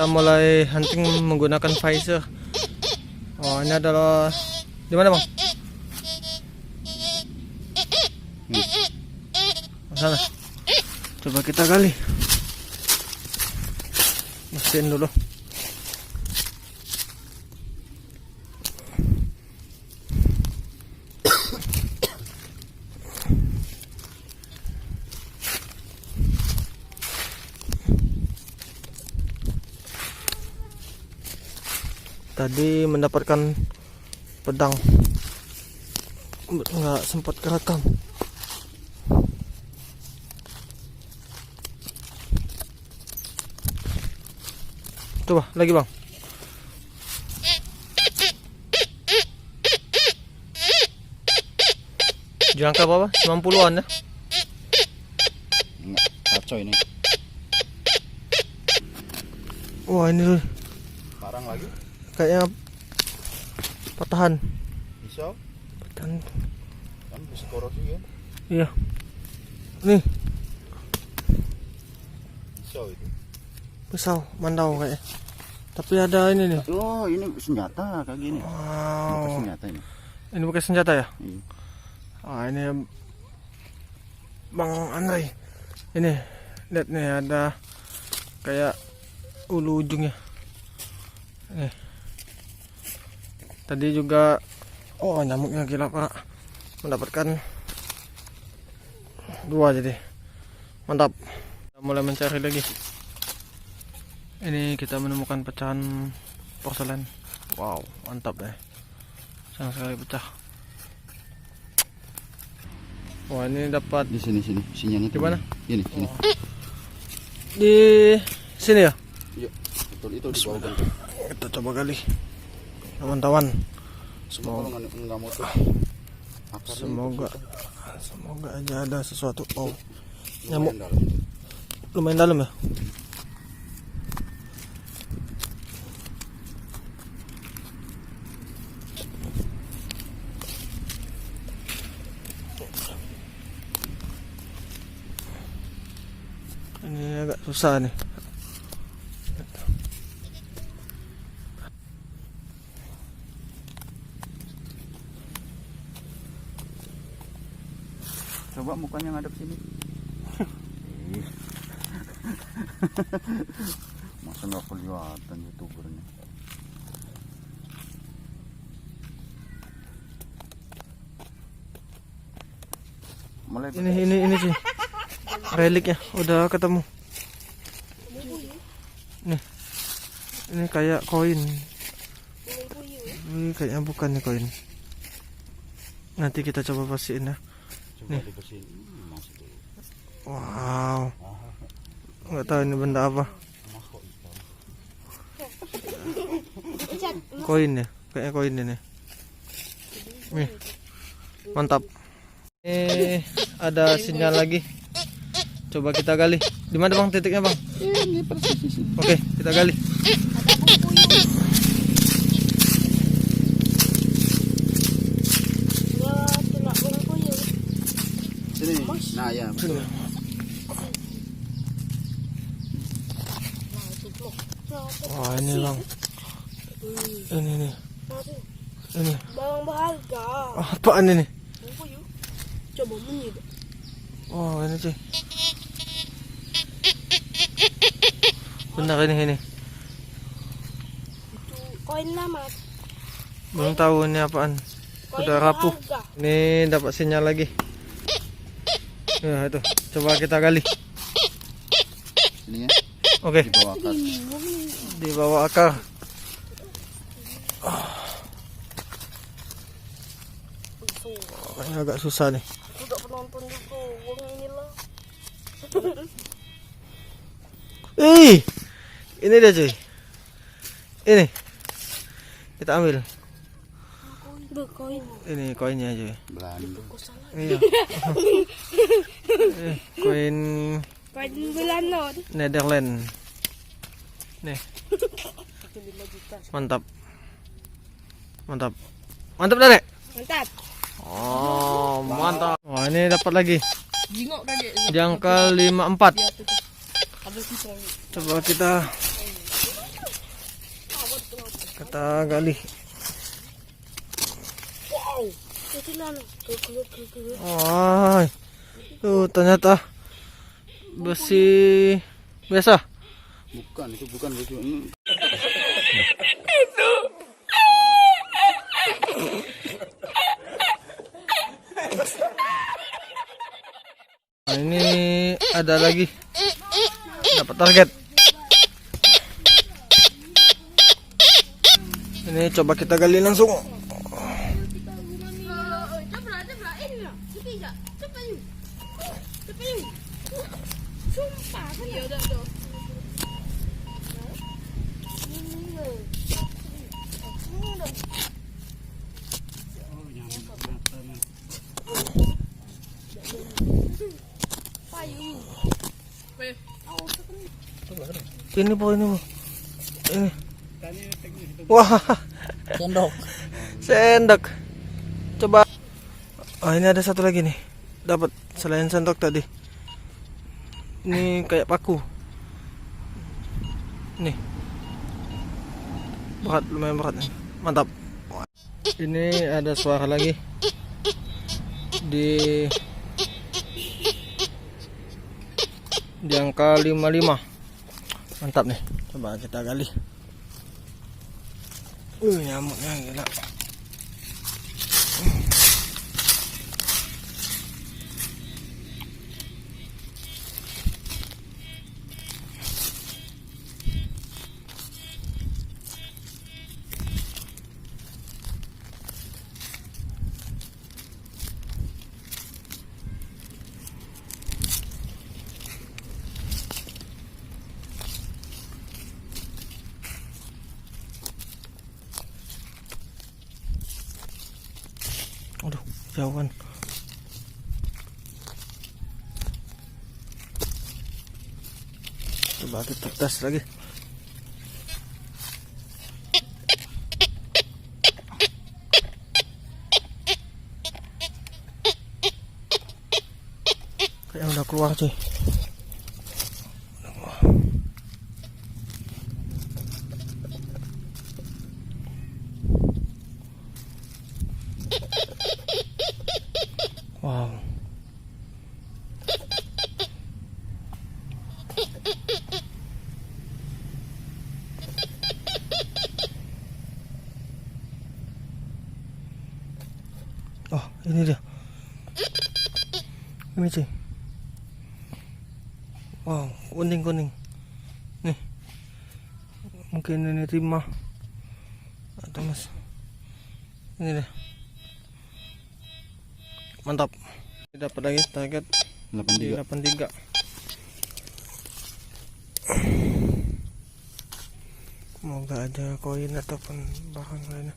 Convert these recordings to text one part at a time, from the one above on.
Kita mulai hunting menggunakan visor. Oh, ini adalah di mana, Bang? Sana. Coba kita gali. Mesin dulu. Tadi mendapatkan pedang, nggak sempat kerekam. Coba lagi, Bang. Jangka berapa? 90-an ya? Enggak, kacau ini. Wah, ini tuh Parang lagi. kayaknya patahan. Pisau Patahan. kan bisa korosi kan? Iya. Nih, Pisau itu. pisau mandau kayaknya. Tapi ada ini nih. Oh, ini senjata kayak gini. Bekas Wow. senjata ini. Ini bekas senjata ya? Iya. Ah, ini Bang Andre. Ini, lihat nih ada kayak ulu ujungnya. Nih. Tadi juga nyamuknya gila, Pak. Mendapatkan 2 jadi. Mantap. Kita mulai mencari lagi. Ini kita menemukan pecahan porselen. Wow, mantap ya. Sayang sekali pecah. Wah, ini dapat Di sini sinyalnya. Di mana? Ini sini. di sini ya. Iya, betul itu di bawah. Kita coba gali, teman-teman. Semoga enggak mutu. Semoga aja ada sesuatu. Oh, nyamuk Lumayan dalam. lumayan dalam ya. Ini agak susah nih. Coba mukanya ngadep sini. Masa nggak kelihatan youtubernya. Mulai Ini sih reliknya udah ketemu. Nih, ini kayak koin. Ini kayaknya bukan nih koin. Nanti kita coba pastiin ya. coba dibersihin. Masih dulu. Wow, nggak tahu ini benda apa. Koin ya, kayaknya koin ini. Nih, mantap. Ini ada sinyal lagi. Coba kita gali. Di mana, Bang, titiknya, Bang? Ini persis di sini. Oke, kita gali. Sini. Nah, ya. Betul. Wah, ini, Bang. Ini nih. Ini. Barang berharga. Apaan ini? Apa yuk? Coba bunyi deh. Oh, ini sih. Benar ini. Itu koin lama. Belum tahu ini apaan. Koin Udah rapuh. berharga. Ini dapat sinyal lagi. Ya, itu. Coba kita gali. Sini ya. Oke, Di bawah akar. di bawah akar. Ini agak susah nih. Udah penonton juga. Uang inilah. Ini dia, cuy. Ini. Kita ambil. Berkoin. Ini koinnya, cuy. Belanda. Iya. Koin Koin Belanda. Netherlands. Nih. Mantap. Mantap. Mantap, Dek. Mantap. Oh, mantap. Wah, ini dapat lagi. Jingok tadi. Jangka 54. Ada pisau. Coba kita Kita gali. Wow. Itu nano. Keluar. Wah, tuh ternyata besi biasa. Bukan, itu bukan besi. Nah, ini ada lagi. Dapat target. Ini coba kita gali langsung. Sumpah kan ya udah. Ini po, ini po. Ini. Wah, Sendok. sendok. Coba. Oh, ini ada satu lagi nih. Dapat selain sendok tadi. Ini kayak paku. Nih. Berat, lumayan berat nih. Mantap. Ini ada suara lagi. Di angka 55. Mantap nih. Coba kita gali. Nyamuknya gila. Aduh, jauhan. Coba kita tes lagi. Kayaknya udah keluar cuy. Wow. Oh, ini dia. Ini cuy. Wow, kuning. Nih. Mungkin ini timah atau mas. Ini deh. Mantap. Dapat lagi target di 83. Semoga ada koin ataupun barang lainnya.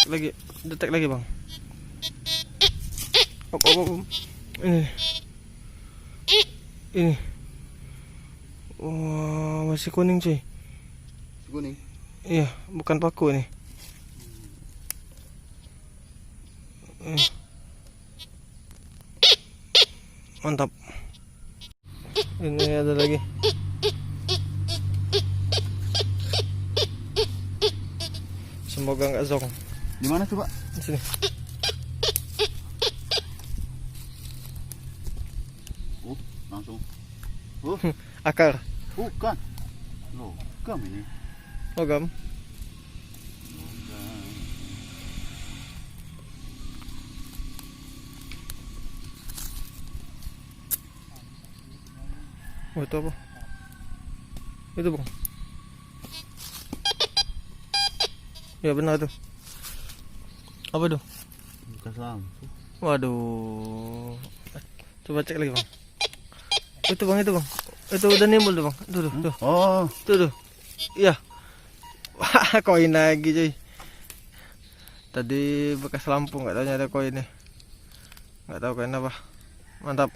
Lagi, detek lagi bang. Op. Ini. Wah, masih kuning cuy. Kuning. Iya, bukan paku ini. Mantap. Ini ada lagi. Semoga nggak zong. Di mana coba? Di sini. Langsung. Akar. Bukan. Logam ini. Logam. Oh, itu apa? Itu bang. Ya benar tuh. Apa tuh? Bukan lampu. Waduh. Coba cek lagi bang. Itu bang. Itu udah nimbul tuh bang. Tuh. Oh. Tuh. Iya. Wah, koin lagi cuy. Tadi bekas lampu, nggak tahu ada koinnya. Nggak tahu koin apa. Mantap.